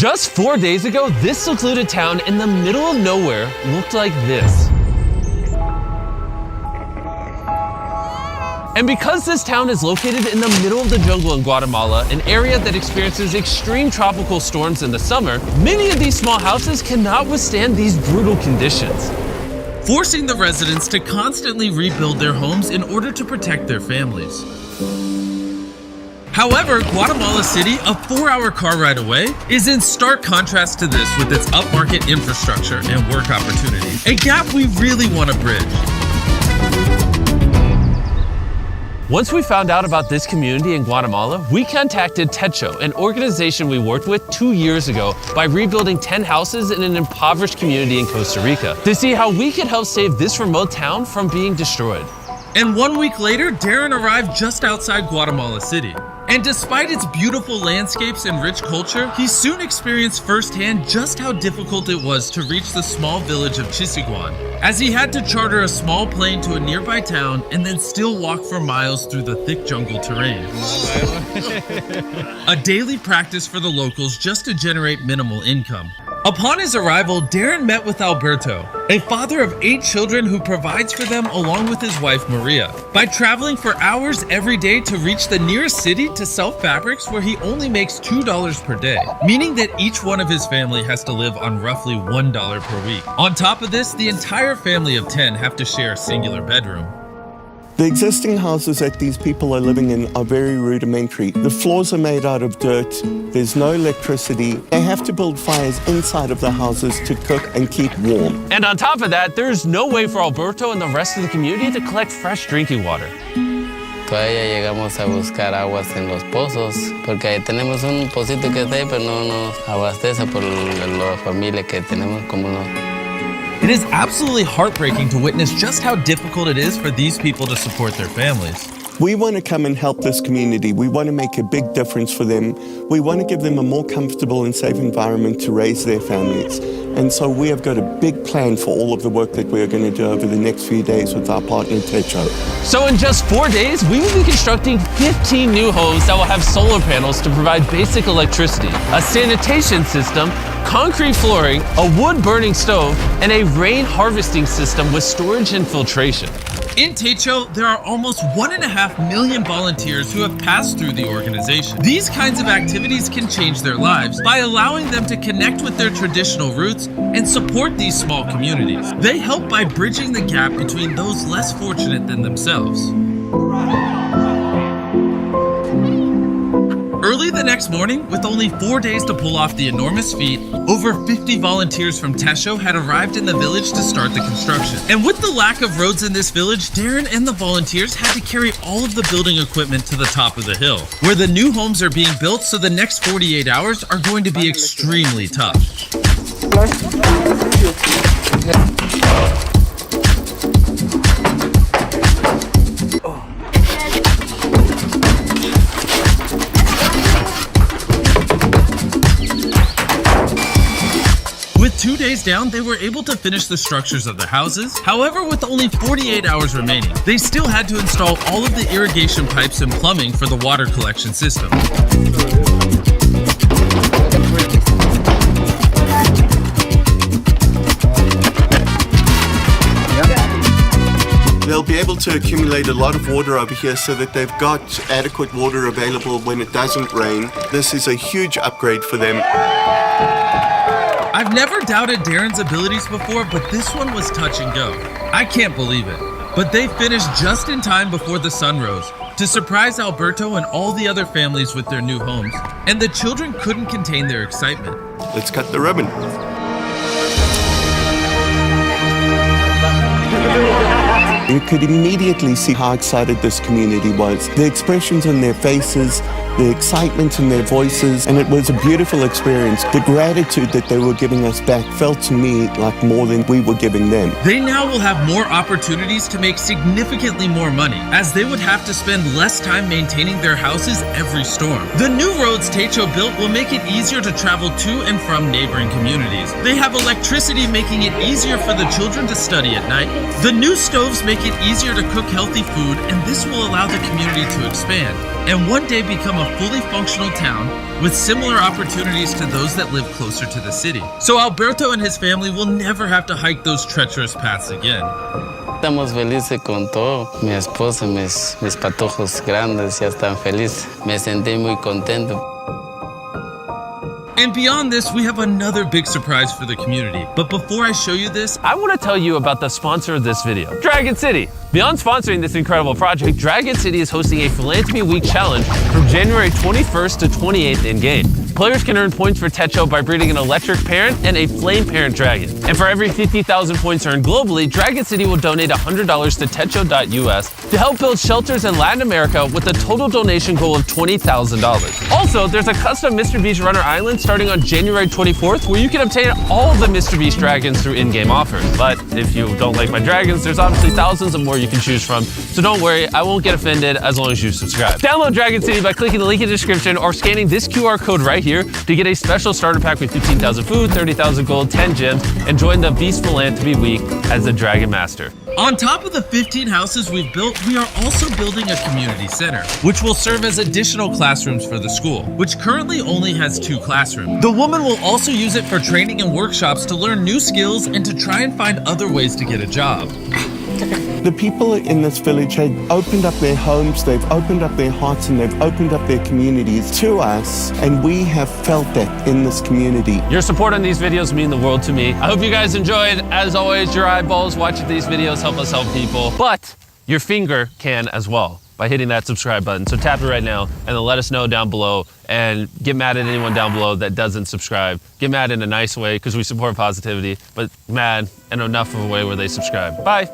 Just 4 days ago, this secluded town in the middle of nowhere looked like this. And because this town is located in the middle of the jungle in Guatemala, an area that experiences extreme tropical storms in the summer, many of these small houses cannot withstand these brutal conditions, forcing the residents to constantly rebuild their homes in order to protect their families. However, Guatemala City, a 4-hour car ride away, is in stark contrast to this with its upmarket infrastructure and work opportunities, a gap we really want to bridge. Once we found out about this community in Guatemala, we contacted Techo, an organization we worked with 2 years ago by rebuilding 10 houses in an impoverished community in Costa Rica, to see how we could help save this remote town from being destroyed. And 1 week later, Darren arrived just outside Guatemala City. And despite its beautiful landscapes and rich culture, he soon experienced firsthand just how difficult it was to reach the small village of Chisiguan, as he had to charter a small plane to a nearby town and then still walk for miles through the thick jungle terrain. A daily practice for the locals just to generate minimal income. Upon his arrival, Darren met with Alberto, a father of 8 children who provides for them along with his wife Maria, by traveling for hours every day to reach the nearest city to sell fabrics where he only makes $2 per day, meaning that each one of his family has to live on roughly $1 per week. On top of this, the entire family of 10 have to share a singular bedroom. The existing houses that these people are living in are very rudimentary. The floors are made out of dirt, there's no electricity. They have to build fires inside of the houses to cook and keep warm. And on top of that, there's no way for Alberto and the rest of the community to collect fresh drinking water. Todavía llegamos a buscar aguas en los pozos, porque ahí tenemos un pocito que está ahí, pero no nos abastece por la familia que tenemos como no. It is absolutely heartbreaking to witness just how difficult it is for these people to support their families. We want to come and help this community. We want to make a big difference for them. We want to give them a more comfortable and safe environment to raise their families. And so we have got a big plan for all of the work that we are going to do over the next few days with our partner Techo. So in just 4 days, we will be constructing 15 new homes that will have solar panels to provide basic electricity, a sanitation system, concrete flooring, a wood-burning stove, and a rain harvesting system with storage and filtration. In Techo, there are almost 1.5 million volunteers who have passed through the organization. These kinds of activities can change their lives by allowing them to connect with their traditional roots and support these small communities. They help by bridging the gap between those less fortunate than themselves. Early the next morning, with only 4 days to pull off the enormous feat, over 50 volunteers from Techo had arrived in the village to start the construction. And with the lack of roads in this village, Darren and the volunteers had to carry all of the building equipment to the top of the hill, where the new homes are being built, so the next 48 hours are going to be extremely tough. With 2 days down, they were able to finish the structures of the houses. However, with only 48 hours remaining, they still had to install all of the irrigation pipes and plumbing for the water collection system. They'll be able to accumulate a lot of water over here so that they've got adequate water available when it doesn't rain. This is a huge upgrade for them. I've never doubted Darren's abilities before, but this one was touch and go. I can't believe it. But they finished just in time before the sun rose to surprise Alberto and all the other families with their new homes, and the children couldn't contain their excitement. Let's cut the ribbon. You could immediately see how excited this community was. The expressions on their faces, the excitement in their voices, and it was a beautiful experience. The gratitude that they were giving us back felt to me like more than we were giving them. They now will have more opportunities to make significantly more money, as they would have to spend less time maintaining their houses every storm. The new roads Techo built will make it easier to travel to and from neighboring communities. They have electricity, making it easier for the children to study at night. The new stoves make it easier to cook healthy food, and this will allow the community to expand and one day become a fully functional town with similar opportunities to those that live closer to the city. So Alberto and his family will never have to hike those treacherous paths again. Estamos felices con todo. Mi esposa, mis patojos grandes ya están felices. Me sentí muy contento. And beyond this, we have another big surprise for the community. But before I show you this, I want to tell you about the sponsor of this video, Dragon City. Beyond sponsoring this incredible project, Dragon City is hosting a Philanthropy Week Challenge from January 21st to 28th in-game. Players can earn points for Techo by breeding an electric parent and a flame parent dragon. And for every 50,000 points earned globally, Dragon City will donate $100 to techo.us to help build shelters in Latin America with a total donation goal of $20,000. Also, there's a custom Mr. Beast Runner Island starting on January 24th where you can obtain all of the Mr. Beast dragons through in-game offers. But if you don't like my dragons, there's obviously thousands of more you can choose from. So don't worry, I won't get offended as long as you subscribe. Download Dragon City by clicking the link in the description or scanning this QR code right here to get a special starter pack with 15,000 food, 30,000 gold, 10 gems, and join the Beast Philanthropy Week as the Dragon Master. On top of the 15 houses we've built, we are also building a community center, which will serve as additional classrooms for the school, which currently only has 2 classrooms. The woman will also use it for training and workshops to learn new skills and to try and find other ways to get a job. The people in this village have opened up their homes, they've opened up their hearts, and they've opened up their communities to us, and we have felt that in this community. Your support on these videos mean the world to me. I hope you guys enjoyed. As always, your eyeballs watching these videos help us help people, but your finger can as well by hitting that subscribe button. So tap it right now and then let us know down below, and get mad at anyone down below that doesn't subscribe. Get mad in a nice way because we support positivity, but mad in enough of a way where they subscribe. Bye.